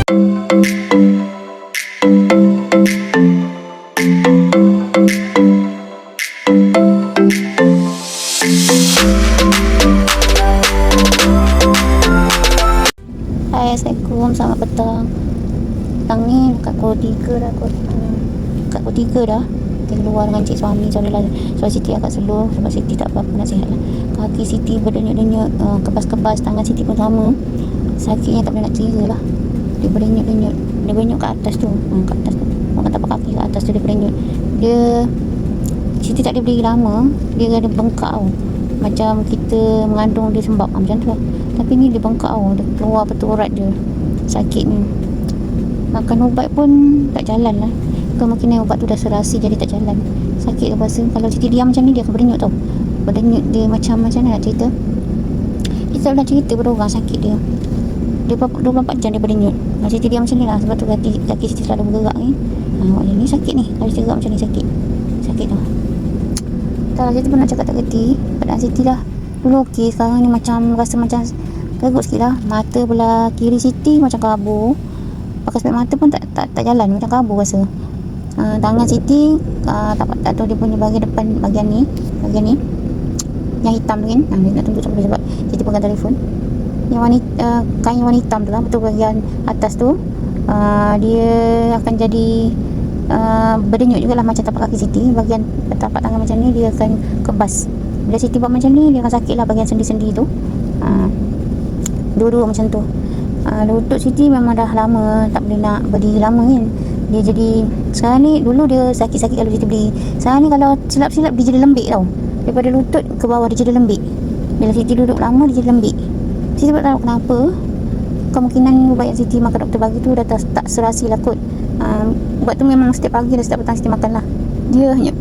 Hai, Assalamualaikum, selamat petang. Petang ni kat pukul 3 dah kot. Kat pukul 3 dah. Kita keluar dengan cik suami. Soal Siti agak slow sebab Siti tak apa-apa nak sihat lah. Kaki Siti berdenyut-denyut, kebas-kebas. Tangan Siti pun sama. Sakitnya tak boleh nak kira lah. Dia berdenyut-denyut. Dia berdenyut kat atas tu. Kat atas tu. Orang tapak kaki kat atas tu dia berdenyut. Siti tak boleh berdiri lama. Dia ada bengkak tau. Macam kita mengandung dia sembab macam tu lah. Tapi ni dia bengkak tau. Dia keluar betul urat dia. Sakit ni. Makan ubat pun tak jalan lah. Kemungkinan ubat tu dah serasi jadi tak jalan. Sakit tu rasa. Kalau Siti diam macam ni dia akan berdenyut tau. Berdenyut dia macam mana nak cerita. Kita tak boleh cerita pada orang sakit dia. Dia 24 jam dia berdenyut. Kalau Siti diam macam ni lah. Sebab tu kaki Siti selalu bergerak ni. Macam ni sakit ni. Kalau Siti gerak macam ni sakit. Sakit tu. Tak, Siti pun nak cakap tak kerti. Keadaan Siti dah dulu okey, sekarang ni macam rasa macam teruk sikit lah. Mata belah kiri Siti macam kabur. Pakai spek mata pun tak jalan, macam kabur rasa. Tangan Siti tak tahu dia punya bahagian depan, bahagian ni yang hitam tu kan. Dia nak tunjuk sampai sebab Siti pegang telefon. Yang kain warna hitam tu lah, betul bahagian atas tu dia akan jadi berdenyut jugalah macam tapak kaki Siti. Bahagian tapak tangan macam ni dia akan kebas. Bila Siti buat macam ni dia akan sakit lah bahagian sendi-sendi tu. Dua-dua macam tu. Lutut Siti memang dah lama tak boleh nak berdiri lama kan. Dia jadi sekarang ni, dulu dia sakit-sakit kalau Siti berdiri. Sekarang ni kalau silap-silap dia jadi lembik tau. Daripada lutut ke bawah dia jadi lembik. Bila Siti duduk lama dia jadi lembik. Siti tak tahu kenapa. Kemungkinan ubat yang Siti makan doktor bagi tu dah tak serasi lah kot. Ubat tu memang setiap pagi dan setiap petang Siti makan lah. Dia hanya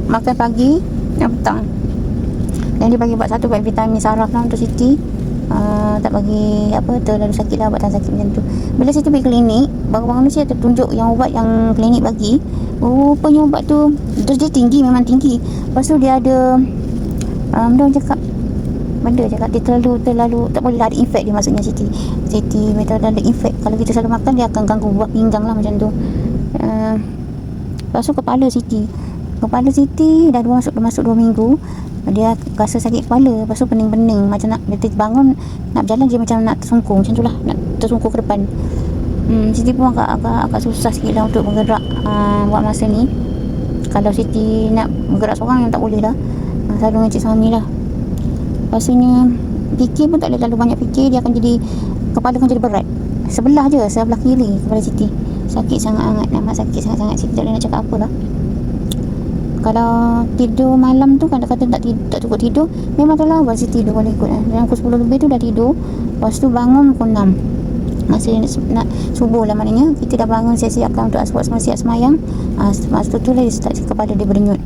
makan pagi dan petang. Dan dia bagi ubat satu, ubat vitamin saraf lah untuk Siti. Tak bagi apa terlalu sakit lah, ubat tak sakit macam tu. Bila Siti pergi klinik, baru-baru ni saya tertunjuk yang ubat yang klinik bagi. Rupanya ubat tu terus dia tinggi, memang tinggi. Lepas tu dia ada dia cakap dia terlalu tak boleh lah, ada infek dia maksudnya Siti betul ada infek. Kalau kita selalu makan dia akan ganggu buah pinggang lah macam tu. Lepas tu kepala Siti dah masuk 2 minggu. Dia rasa sakit kepala. Lepas tu pening-pening macam nak dia bangun nak berjalan dia macam nak tersungkur macam tu lah, nak tersungkur ke depan. Siti pun agak susah sikit lah untuk bergerak buat masa ni. Kalau Siti nak bergerak seorang yang tak boleh lah, selalu dengan cik suami lah. Rasanya fikir pun tak boleh terlalu banyak fikir. Dia akan jadi, kepala akan jadi berat. Sebelah kiri kepala Siti sakit sangat-sangat, amat sakit sangat-sangat. Siti tak boleh nak cakap apa lah. Kalau tidur malam tu kadang-kadang tak cukup tidur, memang tak lawa Siti tidur boleh ikut. Dalam pukul 10 lebih tu dah tidur. Lepas tu bangun pukul 6. Masa nak subuh lah, maknanya kita dah bangun, siap-siapkan untuk aswad semua, siap semayang. Masa tu lah dia start kepala dia berdenyut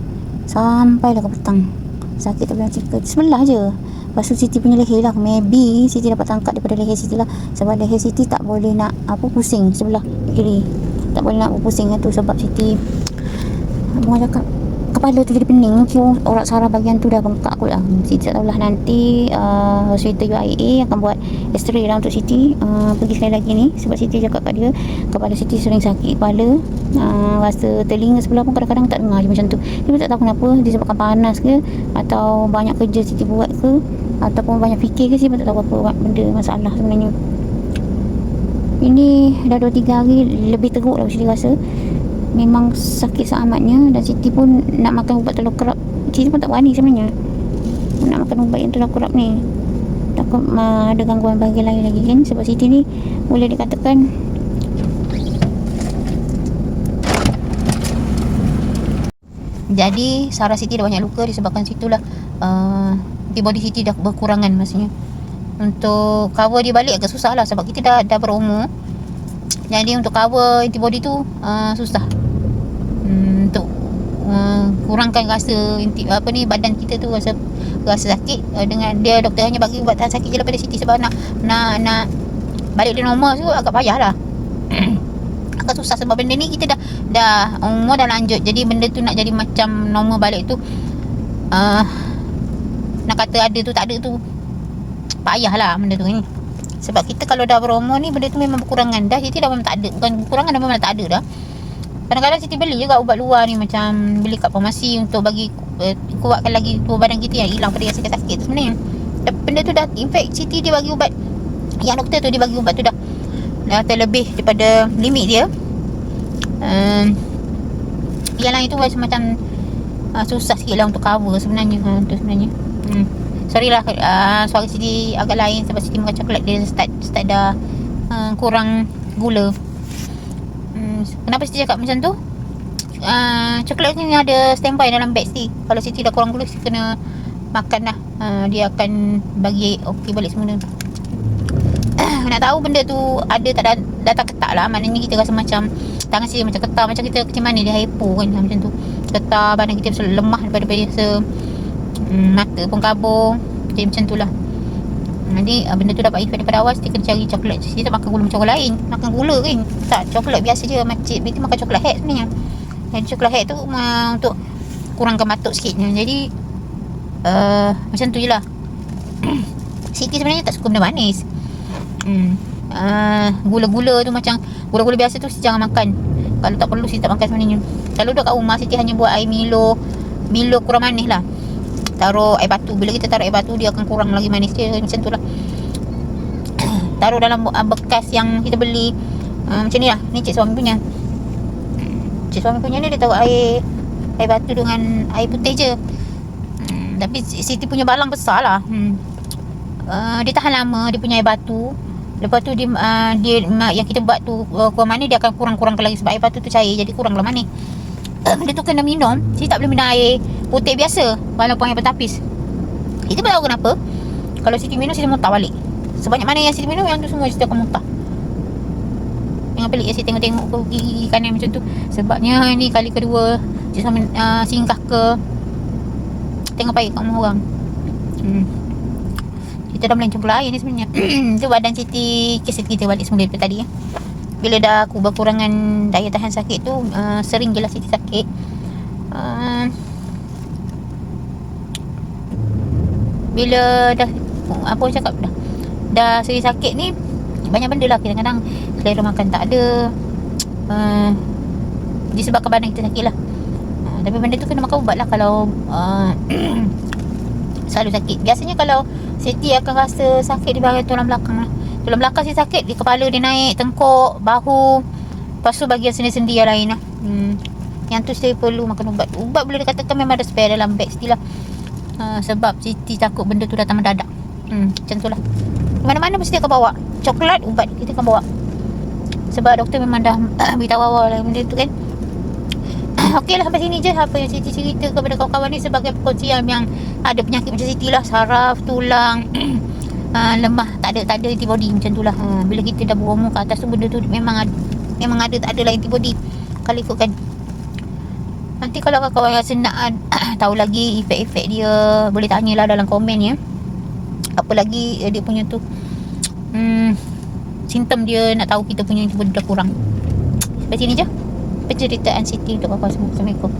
sampailah ke petang. Sakit tak boleh nak cakap. Sebelah je. Lepas tu Siti punya leher lah, maybe Siti dapat tangkap daripada leher Siti lah. Sebab leher Siti tak boleh nak pusing sebelah kiri, tak boleh nak pusing tu. Sebab Siti Abang cakap kepala tu jadi pening. Urat saraf bahagian tu dah bengkak kot lah. Siti tak tahulah nanti hospital UIA akan buat x-ray lah untuk Siti. Pergi sekali lagi ni sebab Siti cakap kat dia kepala Siti sering sakit kepala. Rasa telinga sebelah pun kadang-kadang tak dengar je macam tu. Dia pun tak tahu kenapa, disebabkan panas ke atau banyak kerja Siti buat ke ataupun banyak fikir ke, Siti pun tak tahu apa benda masalah sebenarnya. Ini dah 2-3 hari lebih teruk lah Siti rasa. Memang sakit seamatnya. Dan Siti pun nak makan ubat telur kerap. Siti pun tak berani sebenarnya nak makan ubat yang telur kerap ni. Takut ada gangguan bahagian lain lagi kan. Sebab Siti ni boleh dikatakan jadi saraf Siti dah banyak luka disebabkan situlah antibody Siti dah berkurangan. Maksudnya untuk cover dia balik agak susah lah sebab kita dah berumur. Jadi untuk cover antibody tu susah. Untuk kurangkan rasa badan kita tu rasa sakit. Dengan dia doktor hanya bagi ubat tahan sakit je lah pada Siti sebab nak balik dia normal tu agak payah lah. Agak susah sebab benda ni kita dah umur dah lanjut. Jadi benda tu nak jadi macam normal balik tu nak kata ada tu tak ada tu payah lah benda tu ni. Sebab kita kalau dah berumur ni, benda tu memang berkurangan dah. Siti dah memang tak ada. Bukan berkurangan, dah memang tak ada dah. Kadang-kadang Siti beli juga ubat luar ni, macam beli kat farmasi untuk bagi kuatkan lagi tubuh badan kita yang hilang pada yang sakit-sakit tu sebenarnya. Dan benda tu dah, in fact Siti dia bagi ubat, yang doktor tu dia bagi ubat tu dah terlebih daripada limit dia. Yang lain tu macam susah sikit lah untuk cover sebenarnya. Tu sebenarnya sorry lah, suara Siti agak lain sebab Siti makan coklat, dia start dah kurang gula. Kenapa Siti cakap macam tu? Coklat ni ada standby dalam beg Siti. Kalau Siti dah kurang gula, Siti kena makan lah. Dia akan bagi okey balik semula. Nak tahu benda tu ada tak datang ketak lah. Maknanya kita rasa macam tangan Siti macam ketar, macam kita kecil manis, dia hypo kan, macam tu. Ketar, badan kita rasa lemah daripada biasa, mata pun kabur. Jadi macam tu lah. Jadi benda tu dapat efek daripada awal. Siti kena cari coklat. Siti tak makan gula macam orang lain. Makan gula kan, tak, coklat biasa je. Makcik itu makan coklat hack sebenarnya. Jadi coklat hack tu untuk kurangkan batuk sikit. Jadi macam tu je lah. Siti sebenarnya tak suka benda manis. Gula-gula tu macam gula-gula biasa tu Siti jangan makan. Kalau tak perlu Siti tak makan sebenarnya. Kalau duduk kat rumah, Siti hanya buat air Milo kurang manis lah. Taruh air batu. Bila kita taruh air batu, dia akan kurang lagi manis dia. Macam tu lah. Taruh dalam bekas yang kita beli, macam ni lah. Ni cik suami punya. Cik suami punya ni dia taruh air batu dengan air putih je. Tapi Siti punya balang besar lah. Dia tahan lama, dia punya air batu. Lepas tu dia yang kita buat tu kurang manis, dia akan kurang-kurangkan lagi. Sebab air batu tu cair, jadi kuranglah manis. Dia tu kena minum. Siti tak boleh minum air putih biasa walaupun air bertapis. Itu pun tahu kenapa. Kalau Siti minum, Siti muntah balik. Sebanyak mana yang Siti minum, yang tu semua Siti akan muntah. Yang pelik ya, Siti tengok-tengok ke gigi kanan macam tu. Sebabnya ni kali kedua Cik sama singgah ke tengok baik kat rumah orang. Kita dah melencong pula air ni sebenarnya. Tu badan Siti, kes kita balik semula daripada tadi ya. Bila dah aku berkurangan daya tahan sakit tu, sering je lah Siti sakit. Bila dah apa orang cakap dah sering sakit ni, banyak benda lah. Kadang-kadang selera makan tak ada, disebabkan badan kita sakit lah. Tapi benda tu kena makan ubat lah kalau selalu sakit. Biasanya kalau Siti akan rasa sakit di bahagian tulang belakang lah. Tulang belakang Siti sakit, di kepala dia naik, tengkuk, bahu, lepas tu bahagian sendi-sendi yang lain lah. Yang tu Siti perlu makan ubat. Ubat boleh dikatakan memang ada spare dalam beg Siti lah. Sebab Siti takut benda tu datang mendadak. Macam tu lah. Mana-mana mesti akan bawa coklat, ubat kita akan bawa. Sebab doktor memang dah beritahu awal lah benda tu kan. Okey lah, sampai sini je apa yang Siti cerita kepada kawan-kawan ni sebagai perkongsian yang ada penyakit macam Siti lah. Saraf, tulang, lemah, tak ada antibody macam tu lah. Bila kita dah berumur ke atas tu, benda tu memang ada tak ada lah antibody kalau ikutkan. Nanti kalau kawan-kawan rasa nak tahu lagi efek-efek dia, boleh tanyalah dalam komen ya. Apa lagi dia punya tu simptom dia, nak tahu kita punya antibody dah kurang. Sampai sini je penceritaan Siti untuk kawan-kawan semua. Assalamualaikum.